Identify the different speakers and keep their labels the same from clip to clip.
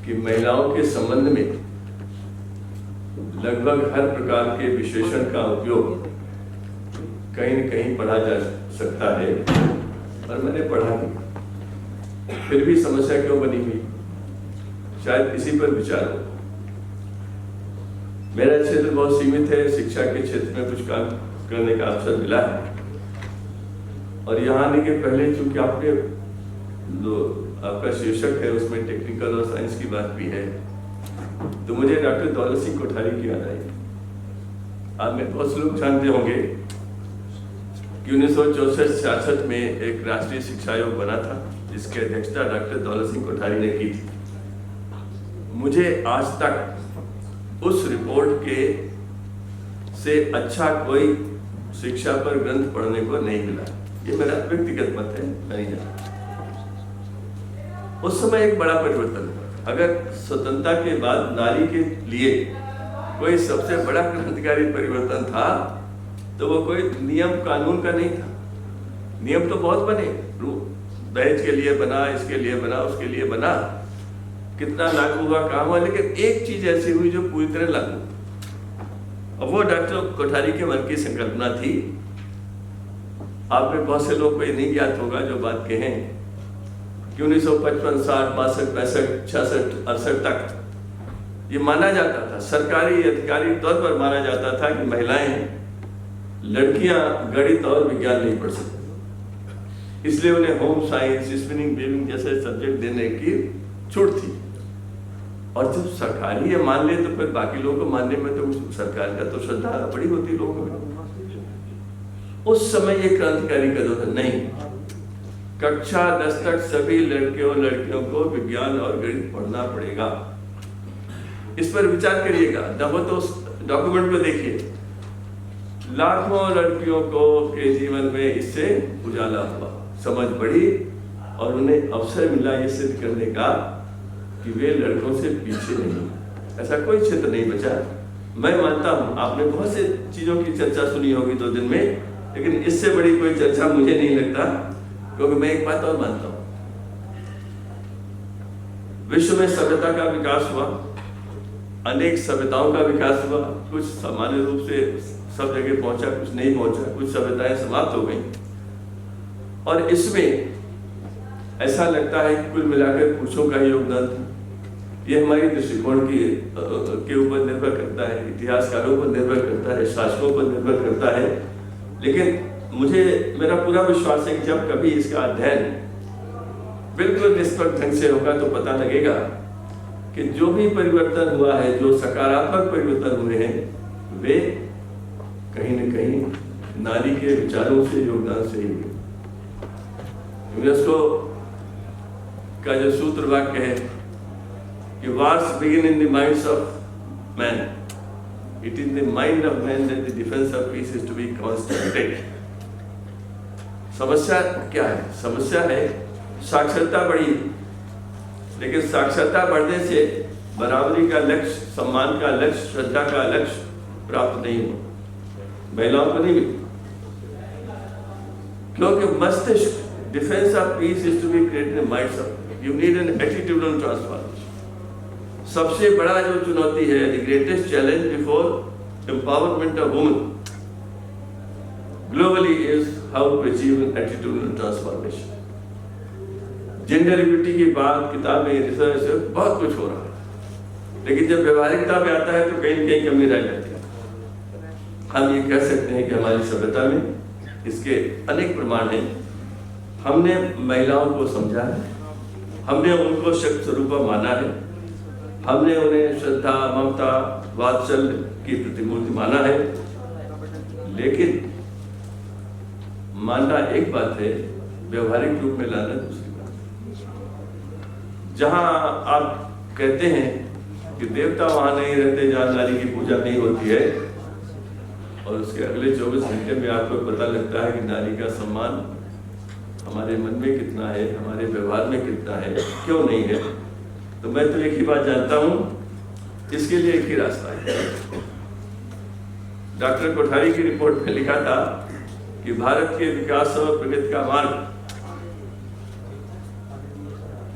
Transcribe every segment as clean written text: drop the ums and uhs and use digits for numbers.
Speaker 1: कि महिलाओं के संबंध में लगभग हर प्रकार के विशेषण का उपयोग कहीं न कहीं पढ़ा जा सकता है, और मैंने पढ़ा भी। फिर भी समस्या क्यों बनी हुई, शायद इसी पर विचार हो। मेरा क्षेत्र बहुत सीमित है, शिक्षा के क्षेत्र में कुछ काम करने का अवसर मिला है, और यहाँ आने के पहले चूंकि आपने जो आपका शीर्षक है उसमें टेक्निकल और साइंस की बात भी है, तो मुझे डॉक्टर दौलत सिंह कोठारी की याद आई। आप में बहुत से लोग जानते होंगे कि 1964-66 में एक राष्ट्रीय शिक्षा आयोग बना था, जिसकी अध्यक्षता डॉक्टर दौलत सिंह कोठारी ने की थी। मुझे आज तक उस रिपोर्ट के से अच्छा कोई शिक्षा पर ग्रंथ पढ़ने को नहीं मिला। ये मेरा व्यक्तिगत मत है, मैं नहीं जानता। उस समय एक बड़ा परिवर्तन हुआ। अगर स्वतंत्रता के बाद नारी के लिए कोई सबसे बड़ा क्रांतिकारी परिवर्तन था तो वो कोई नियम कानून का नहीं था। नियम तो बहुत बने, दहेज के लिए बना, इसके लिए बना, उसके लिए बना, कितना लागू हुआ, कहाँ हुआ, लेकिन एक चीज ऐसी हुई जो पूरी तरह लागू। और वो डॉक्टर कोठारी के मन की संकल्पना थी। आप में बहुत से लोग को ये नहीं ज्ञात होगा जो बात कहें कि 1955, 60, 62, 65, 66, 68 तक ये माना जाता था, सरकारी अधिकारी तौर पर माना जाता था कि महिलाएं, लड़कियां गणित और विज्ञान नहीं पढ़ सकती, इसलिए उन्हें होम साइंस, स्पिनिंग, वीविंग जैसे सब्जेक्ट देने की छूट थी। और जब सरकारी ये मान ले तो फिर बाकी लोगों को मानने में तो सरकार का तो श्रद्धा बड़ी होती लोगों में। उस समय ये क्रांतिकारी कदम था। नहीं, कक्षा 10 तक सभी लड़कियों को विज्ञान और गणित पढ़ना पड़ेगा। इस पर विचार करिएगा, न हो तो डॉक्यूमेंट को देखिए। लाखों लड़कियों को के जीवन में इससे उजाला हुआ, समझ बढ़ी, और उन्हें अवसर मिला ये सिद्ध करने का कि वे लड़कों से पीछे नहीं। ऐसा कोई क्षेत्र नहीं बचा। मैं मानता हूं आपने बहुत से चीजों की चर्चा सुनी होगी 2 दिन में, लेकिन इससे बड़ी कोई चर्चा मुझे नहीं लगता, क्योंकि मैं एक बात और मानता हूं, विश्व में सभ्यता का विकास हुआ, अनेक सभ्यताओं का विकास हुआ, कुछ सामान्य रूप से सब जगह पहुंचा, कुछ नहीं पहुंचा, कुछ सभ्यताएं समाप्त हो गई, और इसमें ऐसा लगता है कि कुल मिलाकर पुरुषों का योगदान था। ये हमारी दृष्टिकोण के ऊपर निर्भर करता है, इतिहासकारों पर निर्भर करता है, शासकों पर निर्भर करता है, लेकिन मेरा पूरा विश्वास है कि जब कभी इसका अध्ययन बिल्कुल निष्पक्ष ढंग से होगा तो पता लगेगा कि जो भी परिवर्तन हुआ है, जो सकारात्मक परिवर्तन हुए हैं, वे कहीं न कहीं नारी के विचारों से, योगदान से ही हुए। यूनेस्को का जो सूत्र वाक्य है कि wars begin in the minds of man, it is in the mind of man that the defense of peace is to be concentrated। समस्या क्या है? समस्या है साक्षरता बढ़ी, लेकिन साक्षरता बढ़ने से बराबरी का लक्ष्य, सम्मान का लक्ष्य, श्रद्धा का लक्ष्य प्राप्त नहीं हुआ, महिलाओं को नहीं मिली, क्योंकि मस्तिष्क, defence of peace is to be created in minds of, you need an attitudinal transformation. सबसे बड़ा जो चुनौती है, the greatest challenge before empowerment of women globally is how to achieve an attitudinal transformation. Gender equity की बात, किताबें, research, बहुत कुछ हो रहा है, लेकिन जब व्यवहारिकता में आता है तो कहीं न कहीं कमी रह जाती है। हम ये कह सकते हैं कि हमारी सभ्यता में इसके अनेक प्रमाण हैं। हमने महिलाओं को समझा है, हमने उनको शक्ति स्वरूपा माना है, हमने उन्हें श्रद्धा, ममता, वात्सल्य की प्रतिमूर्ति माना है, लेकिन मानना एक बात है, व्यवहारिक रूप में लाना दूसरी बात है। जहां आप कहते हैं कि देवता वहां नहीं रहते जहां नारी की पूजा नहीं होती है, और उसके अगले 24 घंटे में आपको पता लगता है कि नारी का सम्मान हमारे मन में कितना है, हमारे व्यवहार में कितना है, क्यों नहीं है, तो मैं तो एक ही बात जानता हूं, इसके लिए एक ही रास्ता है। डॉक्टर कोठारी की रिपोर्ट में लिखा था कि भारत के विकास और प्रगति का मार्ग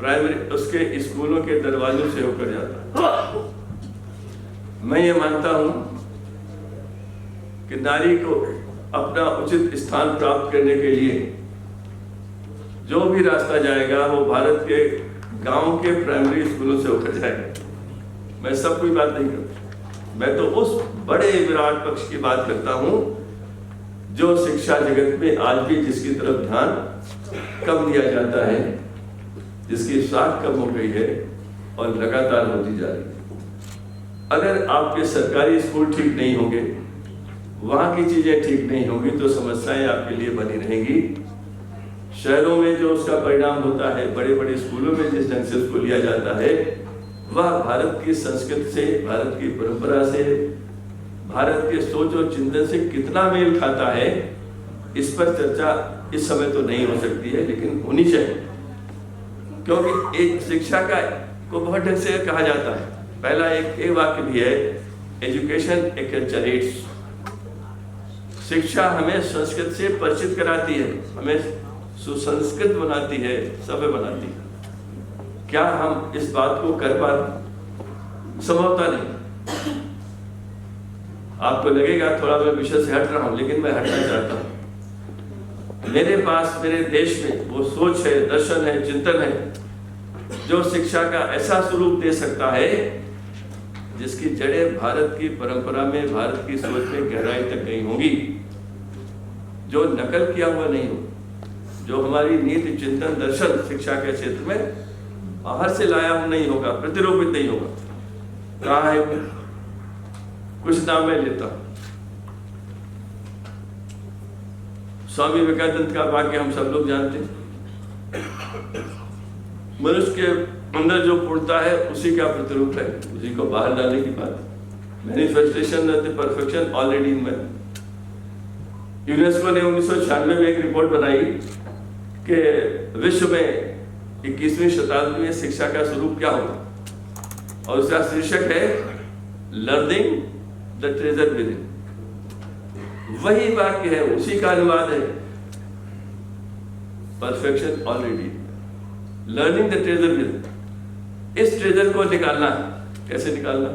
Speaker 1: प्राइमरी उसके स्कूलों के दरवाजों से होकर जाता है। मैं ये मानता हूं कि नारी को अपना उचित स्थान प्राप्त करने के लिए जो भी रास्ता जाएगा वो भारत के गांव के प्राइमरी स्कूलों से होकर जाएगा। मैं सब कोई बात नहीं करता, मैं तो उस बड़े विराट पक्ष की बात करता हूं जो शिक्षा जगत में आज भी जिसकी तरफ ध्यान कम दिया जाता है, जिसकी साख कम हो गई है और लगातार होती जा रही है। अगर आपके सरकारी स्कूल ठीक नहीं होंगे, वहां की चीजें ठीक नहीं होंगी, तो समस्याएं आपके लिए बनी रहेंगी। शहरों में जो उसका परिणाम होता है, बड़े बड़े स्कूलों में जिस ढंग से उसको लिया जाता है, वह भारत की संस्कृति से, भारत की परंपरा से, भारत के सोच और चिंतन से कितना मेल खाता है, इस पर चर्चा इस समय तो नहीं हो सकती है, लेकिन होनी चाहिए। क्योंकि एक शिक्षा का को बहुत ढंग से कहा जाता है। पहला एक वाक्य भी है, एजुकेशन ए कल्चरेट्स। शिक्षा हमें संस्कृत से परिचित कराती है, हमें सुसंस्कृत बनाती है, सभ्य बनाती है। क्या हम इस बात को कर पाते? संभवतः नहीं। आपको लगेगा थोड़ा मैं विषय से हट रहा हूं, लेकिन मैं हटना चाहता हूं। मेरे पास, मेरे देश में वो सोच है, दर्शन है, चिंतन है जो शिक्षा का ऐसा स्वरूप दे सकता है जिसकी जड़ें भारत की परंपरा में, भारत की सोच में गहराई तक गई होंगी, जो नकल किया हुआ नहीं हो, जो हमारी नीति, चिंतन, दर्शन शिक्षा के क्षेत्र में बाहर से लाया हुआ नहीं होगा, प्रतिरूपित नहीं होगा। कहाँ है? कुछ नाम मैं लेता हूं। स्वामी विवेकानंद का वाक्य हम सब लोग जानते हैं, मनुष्य के अंदर जो पूर्णता है उसी का प्रतिरूप है, उसी को बाहर लाने की बात। Manifestation of the perfection already in man. UNESCO ने 1996 में एक रिपोर्ट बनाई कि विश्व में 21वीं शताब्दी में शिक्षा का स्वरूप क्या होगा, और उसका शीर्षक है learning the treasure with in. वही वाक्य है, उसी का अनुवाद है, perfection already, learning the treasure with in. इस ट्रेजर को निकालना, कैसे निकालना,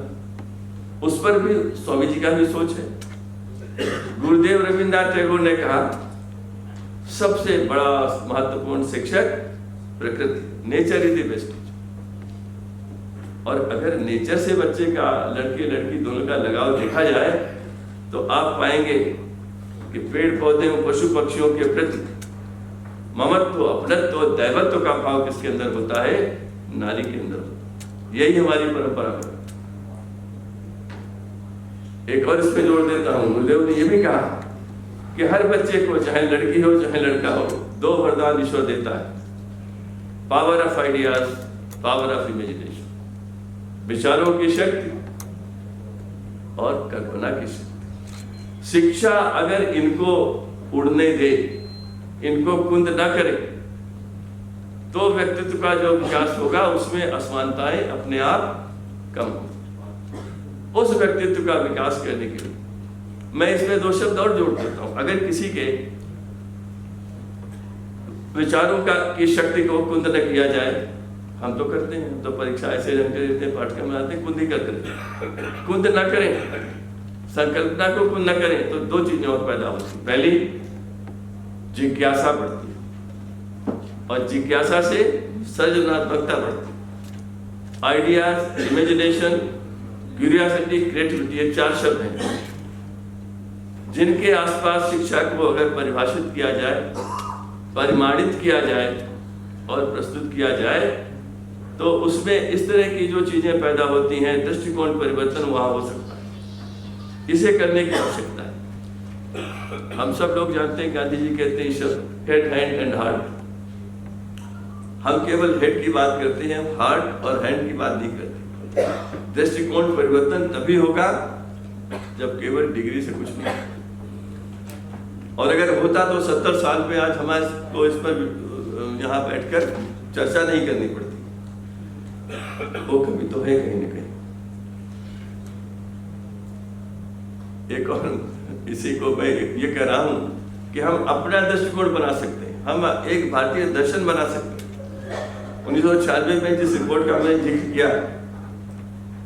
Speaker 1: उस पर भी स्वामी जी का भी सोच है। गुरुदेव रविन्द्रनाथ टैगोर ने कहा सबसे बड़ा महत्वपूर्ण शिक्षक प्रकृति, nature is the best teacher. और अगर नेचर से बच्चे का, लड़के लड़की दोनों का लगाव देखा जाए तो आप पाएंगे कि पेड़ पौधे और पशु पक्षियों के प्रति ममत्व, अपनत्व, दैवत्व का भाव किसके अंदर होता है? नारी के अंदर। यही हमारी परंपरा है। एक और इसमें जोड़ देता हूं, गुरुदेव ने यह भी कहा कि हर बच्चे को, चाहे लड़की हो चाहे लड़का हो, 2 वरदान ईश्वर देता है, power of ideas, power of imagination, विचारों की शक्ति और कल्पना की शक्ति। शिक्षा अगर इनको उड़ने दे, इनको कुंद ना करे, तो व्यक्तित्व का जो विकास होगा उसमें असमानताएं अपने आप कम हो। उस व्यक्तित्व का विकास करने के लिए मैं इसमें 2 शब्द और जोड़ देता हूं। अगर किसी के विचारों की शक्ति को कुंद न किया जाए, हम तो करते हैं, तो परीक्षा ऐसे ढंग से देते हैं, पाठ्यक्रम बनाते हैं, कुंद ही करते हैं। कुंद ना करें, संकल्पना को कुंद न करें, तो 2 चीजें और पैदा होती हैं। पहली, जिज्ञासा बढ़ती है, और जिज्ञासा से सृजनात्मकता बढ़ती है। आइडियाज, इमेजिनेशन, क्यूरियोसिटी, क्रिएटिविटी, ये 4 शब्द हैं जिनके आसपास शिक्षा को अगर परिभाषित किया जाए, परिमाणित किया जाए और प्रस्तुत किया जाए, तो उसमें इस तरह की जो चीजें पैदा होती हैं, दृष्टिकोण परिवर्तन वहां हो सकता है। इसे करने की आवश्यकता है। हम सब लोग जानते हैं, गांधी जी कहते हैं शब्द हेड, हैंड एंड हार्ट। हम केवल हेड की बात करते हैं, हार्ट और हैंड की बात नहीं करते। दृष्टिकोण परिवर्तन तभी होगा जब केवल डिग्री से कुछ नहीं, और अगर होता तो 70 साल में आज हमारे को इस पर यहाँ बैठकर चर्चा नहीं करनी पड़ती। वो कभी तो है कहीं न कहीं। एक और इसी को मैं ये कह रहा हूं कि हम अपना दृष्टिकोण बना सकते हैं, हम एक भारतीय दर्शन बना सकते हैं। 1996 में जिस रिपोर्ट का मैंने जिक्र किया,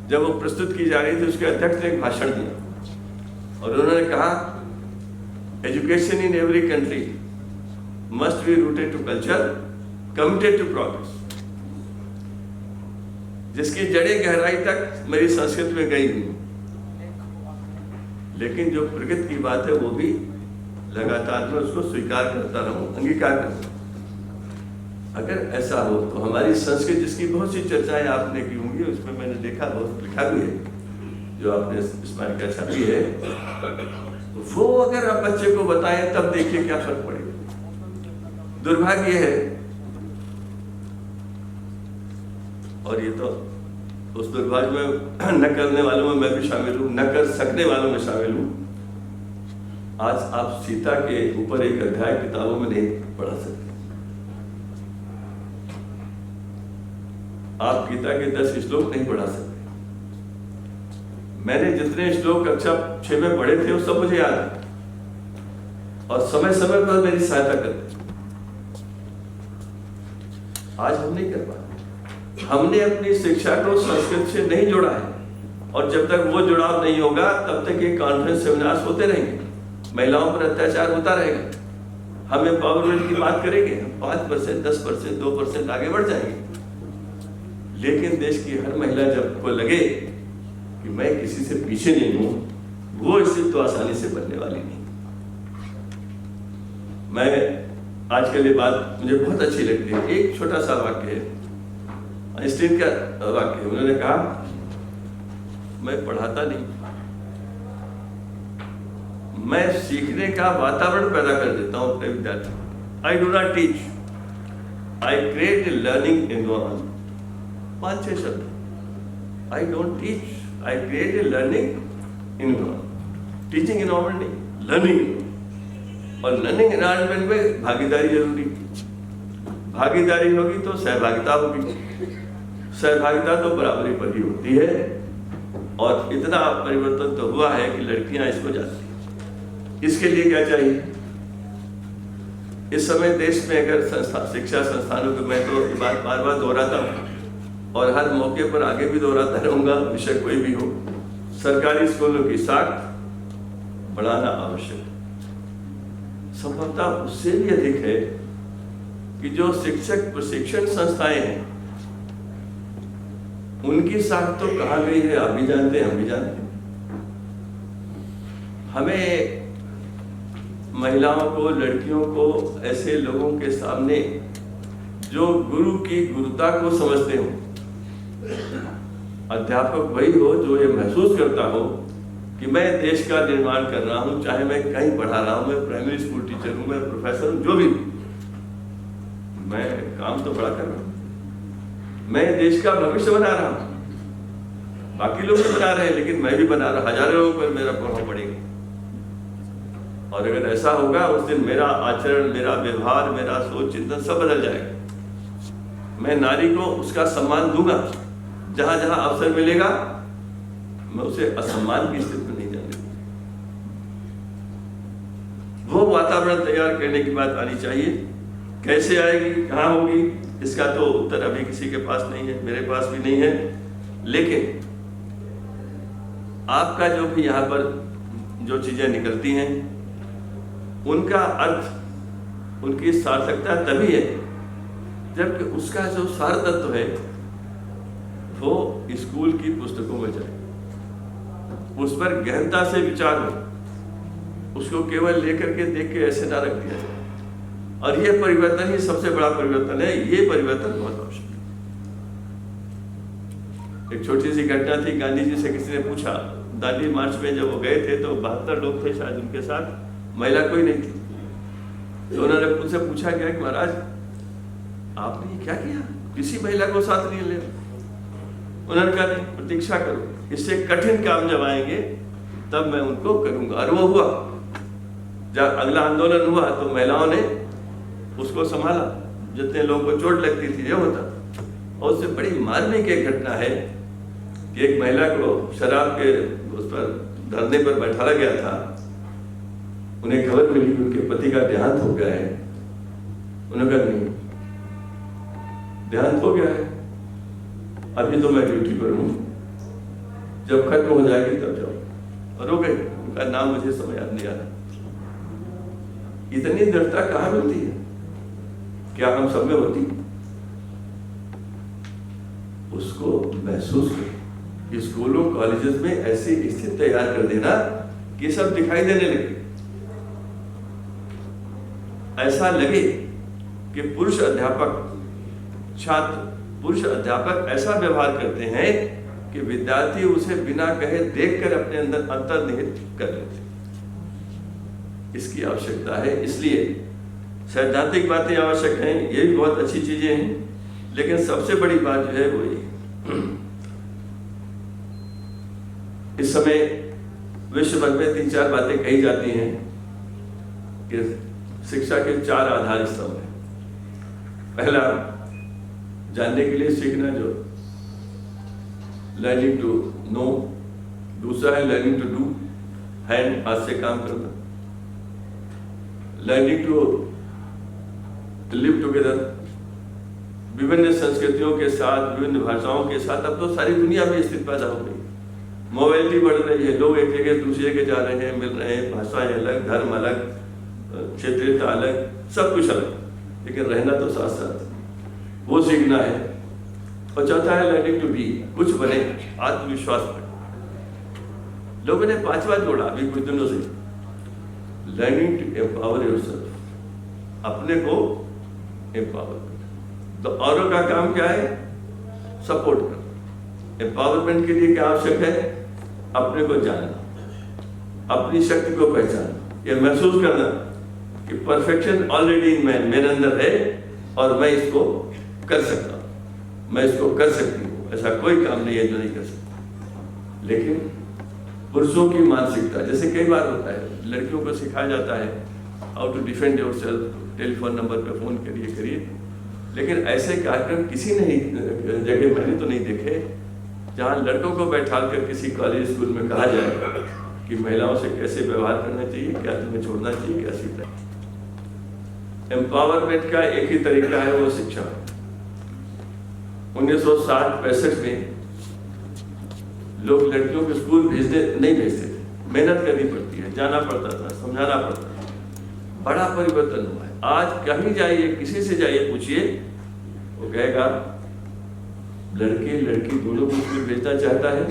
Speaker 1: जब वो प्रस्तुत की जा रही थी, उसके अध्यक्ष ने एक भाषण दिया और उन्होंने कहा, education in every country must be rooted to culture, committed to progress. जिसकी जड़ें गहराई तक मेरी संस्कृति में गई हुई, लेकिन जो प्रगति की बात है वो भी लगातार मैं उसको स्वीकार करता रहूं, अंगीकार करता। अगर ऐसा हो तो हमारी संस्कृति, जिसकी बहुत सी चर्चाएं आपने की होंगी, उसमें मैंने देखा, बहुत लिखा भी है, जो आपने स्मारिका छापी है, वो अगर आप बच्चे को बताएं तब देखिए क्या फर्क पड़ेगा। दुर्भाग्य है, और ये तो उस दुर्भाग्य में न करने वालों में मैं भी शामिल हूं, न कर सकने वालों में शामिल हूं। आज आप सीता के ऊपर एक अध्याय किताबों में नहीं पढ़ा सकते। आप गीता के 10 श्लोक नहीं पढ़ा सकते। मैंने जितने श्लोक कक्षा 6 में पढ़े थे वो सब मुझे याद है, और समय समय पर मेरी सहायता करते। आज हम नहीं कर पाते। हमने अपनी शिक्षा को संस्कृत से नहीं जोड़ा है, और जब तक वो जुड़ाव नहीं होगा तब तक ये कॉन्फ्रेंस सेमिनार्स होते रहेंगे, महिलाओं पर अत्याचार होता रहेगा। हम एम्पावरमेंट की बात करेंगे, 5%, 10%, 2% आगे बढ़ जाएंगे, लेकिन देश की हर महिला जब को लगे कि मैं किसी से पीछे नहीं हूं, वो स्थिति तो आसानी से बनने वाली नहीं। मैं आज के लिए बात मुझे बहुत अच्छी लगती है। एक छोटा सा वाक्य है, आइंस्टीन का वाक्य है। उन्होंने कहा, मैं पढ़ाता नहीं, मैं सीखने का वातावरण पैदा कर देता हूं अपने विद्यार्थी। I do not teach, I create learning environment. 5-6 शब्द। I don't teach, I create a learning environment. Teaching environment नहीं, लर्निंग। और लर्निंग एनवायरनमेंट में भागीदारी जरूरी। भागीदारी होगी तो सहभागिता होगी, सहभागिता तो बराबरी पर ही होती है। और इतना परिवर्तन तो हुआ है कि लड़कियां इसको जानती हैं। इसके लिए क्या चाहिए? इस समय देश में अगर शिक्षा संस्थानों को, मैं तो ये बात बार बार दोहराता हूँ और हर मौके पर आगे भी दोहराता रहूंगा, विषय कोई भी हो, सरकारी स्कूलों की साख बढ़ाना आवश्यक है। संभवतः उससे भी अधिक है कि जो शिक्षक प्रशिक्षण संस्थाएं हैं, उनकी साख तो कहाँ गई है आप भी जानते हैं, हम भी जानते हैं। हमें महिलाओं को, लड़कियों को ऐसे लोगों के सामने जो गुरु की गुरुता को समझते हो, अध्यापक वही हो जो ये महसूस करता हो कि मैं देश का निर्माण कर रहा हूं, चाहे मैं कहीं पढ़ा रहा हूं, मैं प्राइमरी स्कूल टीचर हूं, मैं प्रोफेसर हूं, जो भी, मैं काम तो बड़ा कर रहा हूं, मैं देश का भविष्य बना रहा हूं। बाकी लोग भी बना रहे हैं, लेकिन मैं भी बना रहा, हजारों लोगों पर मेरा प्रभाव पड़ेगा। और अगर ऐसा होगा, उस दिन मेरा आचरण, मेरा व्यवहार, मेरा सोच चिंतन सब बदल जाएगा। मैं नारी को उसका सम्मान दूंगा, जहां जहां अवसर मिलेगा मैं उसे असम्मान की स्थिति में नहीं जाने दूंगा। वो वातावरण तैयार करने की बात आनी चाहिए। कैसे आएगी, कहां होगी, इसका तो उत्तर अभी किसी के पास नहीं है, मेरे पास भी नहीं है। लेकिन आपका जो भी यहाँ पर जो चीजें निकलती हैं, उनका अर्थ, उनकी सार्थकता तभी है जबकि उसका जो सार तत्व है वो स्कूल की पुस्तकों में जाए, उस पर गहनता से विचार हो, उसको केवल लेकर के देख के ऐसे ना रख दिया जाए। और ये परिवर्तन ही सबसे बड़ा परिवर्तन है। ये परिवर्तन बहुत आवश्यक है। एक छोटी सी घटना थी, गांधी जी से किसी ने पूछा, दांडी मार्च में जब वो गए थे तो 72 लोग थे शायद, उनके साथ महिला कोई नहीं थी। तो उन्होंने उनसे पूछा गया कि महाराज आपने ये क्या किया, किसी महिला को साथ नहीं ले? उन्होंने कहा नहीं, प्रतीक्षा करो, इससे कठिन काम जब आएंगे तब मैं उनको करूंगा। और वो हुआ। जब अगला आंदोलन हुआ तो महिलाओं ने उसको संभाला, जितने लोगों को चोट लगती थी ये होता। और उससे बड़ी मार्मिक एक घटना है कि एक महिला को शराब के उस पर धरने पर बैठाया गया था। उन्हें खबर मिली कि उनके पति का देहांत हो गया है। उन्होंने कहा नहीं, देहांत हो गया है, अभी तो मैं ड्यूटी पर हूँ, जब खत्म हो जाएगी तब जाओ। और हो गई, उनका नाम मुझे समय याद नहीं आ रहा। इतनी दृढ़ता कहाँ मिलती है? क्या हम सब में होती? उसको महसूस कर। स्कूलों कॉलेजेस में ऐसी स्थिति तैयार कर देना कि सब दिखाई देने लगे, ऐसा लगे कि पुरुष अध्यापक ऐसा व्यवहार करते हैं कि विद्यार्थी उसे बिना कहे देखकर अपने अंदर अंतर्निहित कर लेते। इसकी आवश्यकता है। इसलिए सैद्धांतिक बातें आवश्यक हैं, ये भी बहुत अच्छी चीजें हैं, लेकिन सबसे बड़ी बात जो है वो ये, इस समय विश्व भर में 3-4 बातें कही जाती हैं कि शिक्षा के 4 आधार स्तंभ हैं। पहला, जानने के लिए सीखना, जो लर्निंग टू नो। दूसरा है लर्निंग टू डू, हैंड, हाथ से काम करना। लर्निंग टू लिव टुगेदर, विभिन्न संस्कृतियों के साथ, विभिन्न भाषाओं के साथ। अब तो सारी दुनिया में स्थिति पैदा हो गई, मोबाइलिटी बढ़ रही है, लोग एक जगह दूसरी जगह जा रहे हैं, मिल रहे हैं, भाषाएं अलग, धर्म अलग, क्षेत्रीयता अलग, सब कुछ अलग, लेकिन रहना तो साथ साथ, वो सीखना है। और चौथा है लर्निंग टू बी, कुछ बने, आत्मविश्वास बढ़े। लोगों ने 5वां जोड़ा अभी कुछ दिनों से, लर्निंग टू एम्पावर योरसेल्फ, अपने को एम्पावर कर। तो औरों का काम क्या है? सपोर्ट करना। एम्पावरमेंट के लिए क्या आवश्यक है? अपने को जानना, अपनी शक्ति को पहचानना, ये महसूस करना कि परफेक्शन ऑलरेडी इन मैन, मेरे अंदर है और मैं इसको कर सकता हूँ, मैं इसको कर सकती हूँ। ऐसा कोई काम नहीं है जो नहीं कर सकता। लेकिन पुरुषों की मानसिकता, जैसे कई बार होता है, लड़कियों को सिखाया जाता है how to defend yourself, telephone number पे फोन करिए, लेकिन ऐसे कार्यक्रम किसी ने जगह मैंने तो नहीं देखे जहाँ लड़कों को बैठाल कर किसी कॉलेज स्कूल में कहा जाए कि महिलाओं से कैसे व्यवहार करना चाहिए, क्या तुम्हें छोड़ना चाहिए, क्या सीखना है। एम्पावरमेंट का एक ही तरीका है, वो शिक्षा। 1960-65 में लोग लड़कियों को स्कूल नहीं भेजते थे, मेहनत करनी पड़ती है, जाना पड़ता था, समझाना पड़ता था। बड़ा परिवर्तन हुआ है। आज कहीं जाइए, किसी से जाइए, पूछिए, वो कहेगा लड़के लड़की दोनों को स्कूल भेजना चाहता है,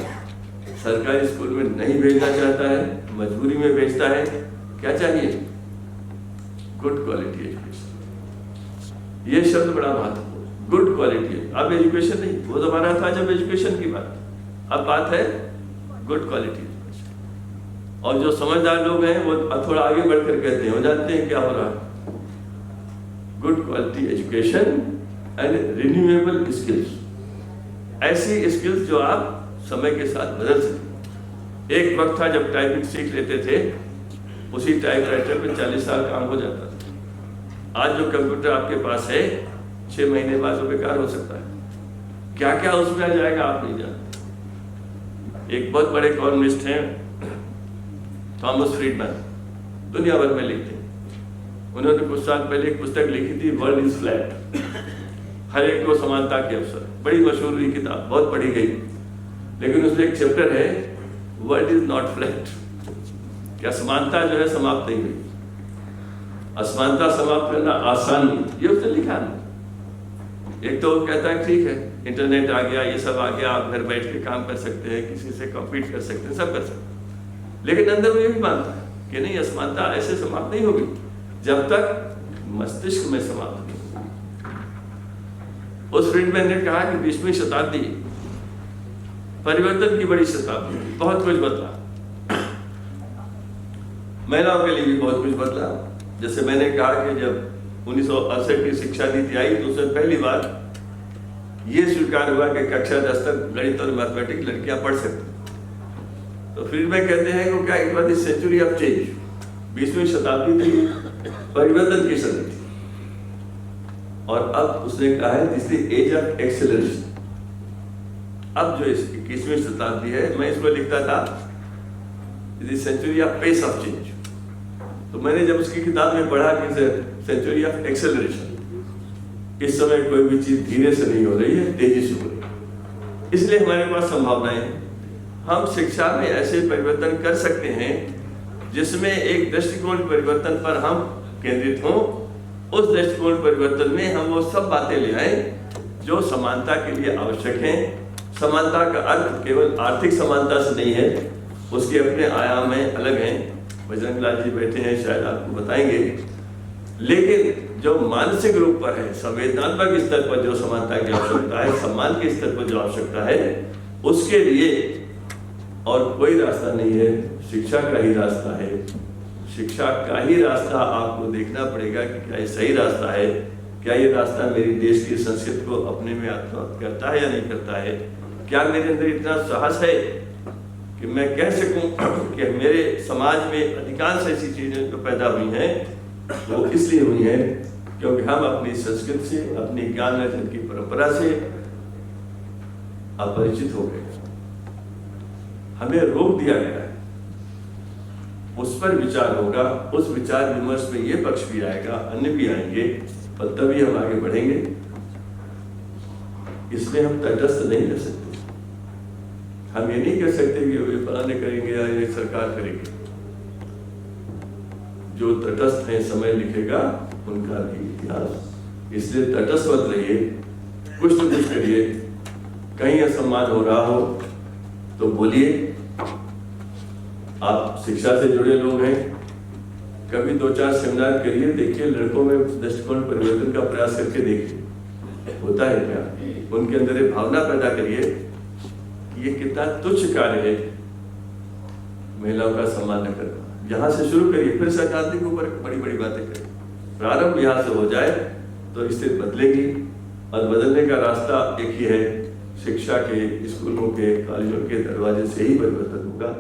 Speaker 1: सरकारी स्कूल में नहीं भेजना चाहता है, मजबूरी में भेजता है। क्या चाहिए? Good quality education. ये शब्द बड़ा महत्वपूर्ण, गुड क्वालिटी। अब एजुकेशन नहीं, वो जमाना था जब एजुकेशन की बात, अब बात है गुड क्वालिटी एजुकेशन। और जो समझदार लोग हैं वो थोड़ा आगे बढ़कर कहते हैं, वो जानते हैं क्या हो रहा है। Good quality education and renewable skills, ऐसी स्किल्स जो आप समय के साथ बदल सकते। एक वक्त था जब टाइपिंग सीख लेते थे, उसी टाइपराइटर पे 40 साल काम हो जाता था। आज जो कंप्यूटर आपके पास है, 6 महीने बाद वो बेकार हो सकता है। क्या क्या उसमें आ जाएगा आप नहीं जानते। एक बहुत बड़े इकोनॉमिस्ट हैं, थॉमस फ्रीडमैन, दुनिया भर में लिखते हैं। उन्होंने कुछ साल पहले एक पुस्तक लिखी थी, वर्ल्ड इज फ्लैट, हर एक को समानता के अवसर। बड़ी मशहूर हुई किताब, बहुत पढ़ी गई, लेकिन उसमें एक चैप्टर है, वर्ल्ड इज नॉट फ्लैट। क्या समानता जो है समाप्त नहीं हुई, असमानता समाप्त करना आसान नहीं, ये उसने लिखा नहीं। एक तो कहता है ठीक है, इंटरनेट आ गया, ये सब आ गया, आप घर बैठ के काम कर सकते हैं, किसी से कॉम्पीट कर सकते हैं, सब कर सकते हैं, लेकिन अंदर वो ये भी मानता है कि नहीं, असमानता ऐसे समाप्त नहीं होगी जब तक मस्तिष्क में समाप्त नहीं। उस फ्रीडमैन ने कहा कि 20वीं शताब्दी परिवर्तन की बड़ी शताब्दी थी, बहुत कुछ बदला। महिलाओं के लिए भी बहुत कुछ बदला। जैसे मैंने कहा कि जब 1968 की शिक्षा नीति आई तो उसमें पहली बार ये स्वीकार हुआ कि कक्षा 10 तक गणित और मैथमेटिक्स लड़कियां पढ़ सकती। तो फ्रीडमैन कहते हैं कि क्या it was the century of change, 20वीं शताब्दी थी, परिवर्तन की सदी थी। और अब उसने कहा है this is age of acceleration. अब जो 21वीं शताब्दी है, मैं इसको लिखता था this century of pace of change. तो मैंने जब उसकी किताब में पढ़ा कि सेंचुरी ऑफ एक्सेलरेशन, इस समय कोई भी चीज धीरे से नहीं हो रही है, तेजी से हो रही है। इसलिए हमारे पास संभावनाएं हैं। हम शिक्षा में ऐसे परिवर्तन कर सकते हैं जिसमें एक दृष्टिकोण परिवर्तन पर हम केंद्रित हों। उस दृष्टिकोण परिवर्तन में हम वो सब बातें ले आए जो समानता के लिए आवश्यक हैं। समानता का अर्थ केवल आर्थिक समानता से नहीं है, उसके अपने आयाम हैं, अलग हैं। बजरंग लाल जी बैठे हैं, शायद आपको बताएंगे। लेकिन जो मानसिक रूप पर है, संवेदनात्मक स्तर पर जो समानता की आवश्यकता है, सम्मान के स्तर पर जो आवश्यकता है, उसके लिए और कोई रास्ता नहीं है, शिक्षा का ही रास्ता है। शिक्षा का ही रास्ता आपको देखना पड़ेगा कि क्या ये सही रास्ता है, क्या ये रास्ता मेरी देश की संस्कृति को अपने में आत्मसात करता है या नहीं करता है। क्या मेरे अंदर इतना साहस है कि मैं कह सकूं कि मेरे समाज में अधिकांश ऐसी चीजें जो पैदा हुई हैं वो इसलिए हुई हैं क्योंकि हम अपनी संस्कृति से, अपनी ज्ञान अर्जन की परंपरा से अपरिचित हो गए, हमें रोक दिया गया है। उस पर विचार होगा, उस विचार विमर्श में ये पक्ष भी आएगा, अन्य भी आएंगे, और तभी हम आगे बढ़ेंगे। इसलिए हम तटस्थ नहीं रह सकते। हम ये नहीं कह सकते कि ये फलाने करेंगे या ये सरकार करेगी। जो तटस्थ है समय लिखेगा उनका भी इतिहास। इसलिए तटस्थ मत रहिए, कुछ न कुछ करिए। कहीं असम्मान हो रहा हो तो बोलिए। आप शिक्षा से जुड़े लोग हैं, कभी 2-4 सेमिनार करिए, देखिए लड़कों में दृष्टिकोण परिवर्तन का प्रयास करके देखिए होता है क्या। उनके अंदर एक भावना पैदा करिए कि ये कितना तुच्छ कार्य है महिलाओं का सम्मान न करना। यहाँ से शुरू करिए, फिर सैद्धांतिक ऊपर बड़ी बड़ी बातें करिए। प्रारंभ यहाँ से हो जाए तो स्थिति बदलेगी, और बदलने का रास्ता एक ही है, शिक्षा के, स्कूलों के, कॉलेजों के दरवाजे से ही परिवर्तन होगा।